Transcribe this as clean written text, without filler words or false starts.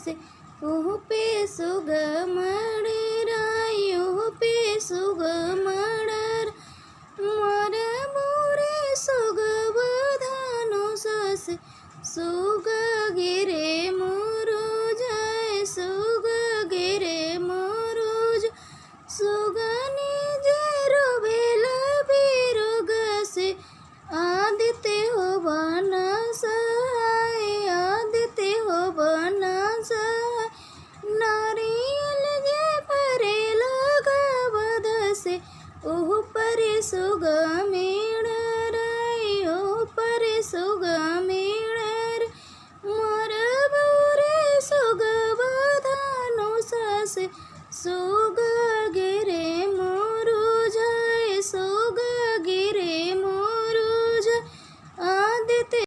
से ओह पे सुगमणराय ओह पे सुगमणर मोर मोरे सुगवधानो ससे सुग गिरे मुरुज सुग गिरे मुरुज सुगनी जेरो बेल बिरुग से आदित्य हो बना सहाय आदित्य हो बना सहाय नारियल जे परे लगा बद से ओह परे सुगमेण राय ओह परे सुगमेण